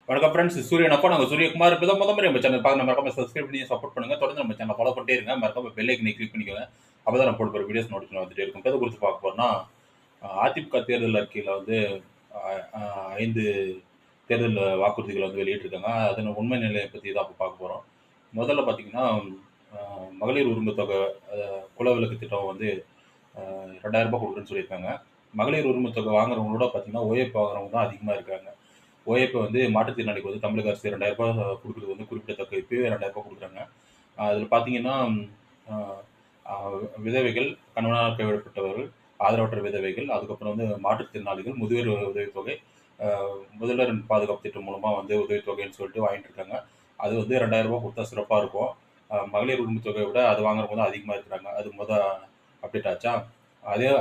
வணக்கம் ஃப்ரெண்ட்ஸ். சூரியன் அப்பா நாங்கள் சூரியகுமார். இப்போ தான் முறை நம்ம சேனல் பார்க்க மறக்காம சப்ஸ்கிரைப் பண்ணி சப்போர்ட் பண்ணுங்க. தொடர்ந்து நம்ம சேனல் ஃபாலோ பண்ணிட்டே இருங்க. மறக்காம பெல் ஐக்கனை கிளிக் பண்ணிக்கோங்க. அப்போ தான் நம்ம போடுற வீடியோஸ் நோட்டிஃபிகேஷன் வந்துட்டே இருக்கும். எதை குறித்து பார்க்க போறோம்னா, அதிமுக தேர்தல் அறிக்கையில் வந்து 5 தேர்தல் வாக்குறுதிகளை வந்து வெளியிட்டிருக்காங்க. அதன் உண்மை நிலையை பற்றி தான் இப்போ பார்க்க போகிறோம். முதல்ல பார்த்தீங்கன்னா, மகளிர் உரிமை தொகை குலவிளக்கு திட்டம் வந்து ரூ. 2000 கொடுக்குறேன்னு சொல்லியிருக்காங்க. மகளிர் உரிமை தொகை வாங்குறவங்களோட பார்த்தீங்கன்னா, ஓஏபி வாங்குறவங்க தான் அதிகமாக இருக்காங்க. ஓஏபி வந்து மாற்றுத்திறனாளிக்கு வந்து தமிழக அரசு ரூ. 2000 குடுக்குறது வந்து குறிப்பிடத்தக்க. இப்பயே ரூ. 2000 குடுக்குறாங்க. அதில பார்த்தீங்கன்னா, அ அ விதவைகள், கணவனால் கைவிடப்பட்டவர்கள், ஆதரவற்ற விதவைகள், அதுக்கப்புறம் வந்து மாற்றுத்திறனாளிகள், முதியோர் உதவித்தொகை, அ முதல்வர் பாதுகாப்பு திட்டம் மூலமா வந்து உதவித்தொகைன்னு சொல்லிட்டு வாங்கிட்டு இருக்காங்க. அது வந்து ரூ. 2000 குடுத்தா சிறப்பா இருக்கும். மகளிர் உரிமை தொகையை விட அது வாங்குறவங்க தான் அதிகமா இருக்கிறாங்க. அது அப்டேட் ஆச்சா?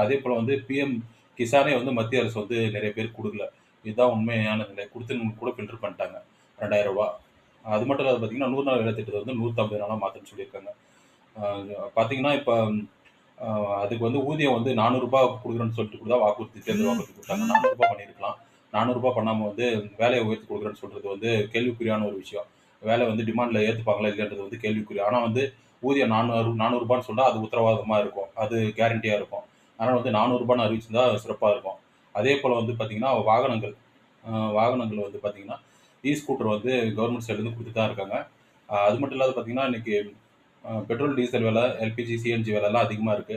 அதே போல வந்து பிஎம் கிசானே வந்து மத்திய அரசு வந்து நெறைய பேருக்கு குடுக்கல. இதுதான் உண்மையான நிலை. குடுத்தவங்களுக்கு கூட ஃபில்டர் பண்ணிட்டாங்க. ரூ. 2000. அது மட்டும் இல்லாத பார்த்தீங்கன்னா, 100 நாள் வேலை திட்டத்த வந்து 150 நாளா மாத்தணும்னு சொல்லியிருக்காங்க. பார்த்தீங்கன்னா, இப்ப அ அதுக்கு வந்து ஊதியம் வந்து ரூ. 400 குடுக்குறேன்னு சொல்லிட்டு கூட தான் தேர்தல் வாக்குறுதி குடுத்தாங்க. ரூ. 400 பண்ணியிருக்கலாம். ரூ. 400 பண்ணாம வந்து வேலைய உயர்த்தி குடுக்குறேன்னு சொல்றது வந்து கேள்விக்குறியான ஒரு விஷயம். வேலை வந்து டிமாண்ட்ல ஏத்துப்பாங்களா இல்லையான்றது வந்து கேள்விக்குறி. ஆனா வந்து ஊதியம் 400 சொன்னா அது உத்தரவாதமா இருக்கும். அது கேரண்டியா இருக்கும். அதனால வந்து ரூ. 400 அறிவிச்சிருந்தா சிறப்பா இருக்கும். அதே போல வந்து பார்த்தீங்கன்னா, வாகனங்கள் வந்து பார்த்தீங்கன்னா, ஸ்கூட்டர் வந்து கவர்மெண்ட் சைட்லேருந்து குடுத்துட்டு தான் இருக்காங்க. அது மட்டும் இல்லாத பார்த்தீங்கன்னா, இன்னைக்கு பெட்ரோல், டீசல் விலை, எல்பிஜி, சிஎன்ஜி விலைலாம் அதிகமா இருக்கு.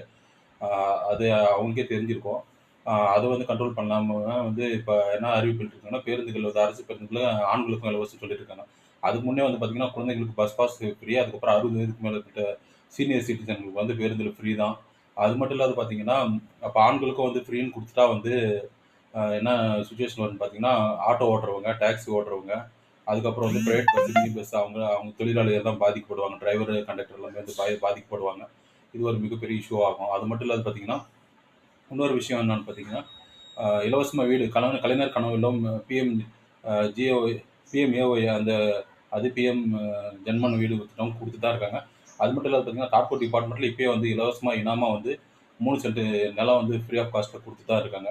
அ அது அவங்களுக்கே தெரிஞ்சிருக்கும். அத வந்து கண்ட்ரோல் பண்ணாம வந்து இப்ப என்ன அறிவிப்பு விட்டுருக்காங்கன்னா, பேருந்துகள் வந்து அரசு பேருந்துகள்ல ஆண்களுக்கும் இலவசம் சொல்லியிருக்காங்க. அதுக்கு முன்னே வந்து பார்த்தீங்கன்னா, குழந்தைகளுக்கு பஸ் பாஸ் ஃப்ரீ. அதுக்கப்புறம் 60 வயதுக்கு மேற்பட்ட சீனியர் சிட்டிசன்களுக்கு வந்து பேருந்துல ஃப்ரீ தான். அது மட்டும் இல்லாத பார்த்தீங்கன்னா, அப்ப ஆண்களுக்கும் வந்து ஃப்ரீன்னு குடுத்துட்டா வந்து என்ன சிச்சுவேஷன் வரும்னு பார்த்தீங்கன்னா, ஆட்டோ ஓட்டுறவங்க, டாக்ஸி ஓட்டுறவங்க, அதுக்கப்புறம் வந்து பிரைவேட் பஸ், மினி பஸ் அவங்க அவங்க தொழிலாளிகள் தான் பாதிக்கப்படுவாங்க. டிரைவர், கண்டக்டர் எல்லாமே வந்து பாதிக்கப்படுவாங்க. இது ஒரு மிகப்பெரிய இஷ்யூ ஆகும். அது மட்டும் இல்லாத பார்த்தீங்கன்னா, இன்னொரு விஷயம் என்னன்னு பார்த்தீங்கன்னா, இலவசமா வீடு கலைஞர் கனவு இல்லம், பிஎம் ஜிஓஒய், பிஎம்ஏஒய் அந்த அது பிஎம் ஜன்மன் வீடு திட்டம் குடுத்துட்டு தான் இருக்காங்க. அது மட்டும் இல்லாத பார்த்தீங்கன்னா, டாட்கோ டிபார்ட்மெண்ட்ல இப்பயே வந்து இலவசமா இனாமா வந்து 3 சென்ட் நிலம் வந்து ஃப்ரீ ஆஃப் காஸ்ட்ல குடுத்துட்டு தான் இருக்காங்க.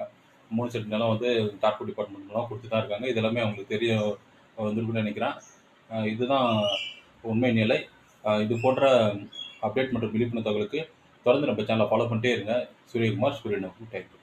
3 சென்ட் நிலம் வந்து டாட்கோ டிபார்ட்மெண்ட் மூலமா குடுத்துட்டு தான் இருக்காங்க. இது எல்லாமே அவங்களுக்கு தெரிய வந்திருக்கும்னு நினைக்கிறேன். இதுதான் உண்மை நிலை. இது போன்ற அப்டேட் மற்றும் விழிப்புணர்வு தகவலுக்கு தொடர்ந்து நம்ம சேனலை ஃபாலோ பண்ணிட்டே இருங்க. சூரியகுமார், சூரியன். Thank you.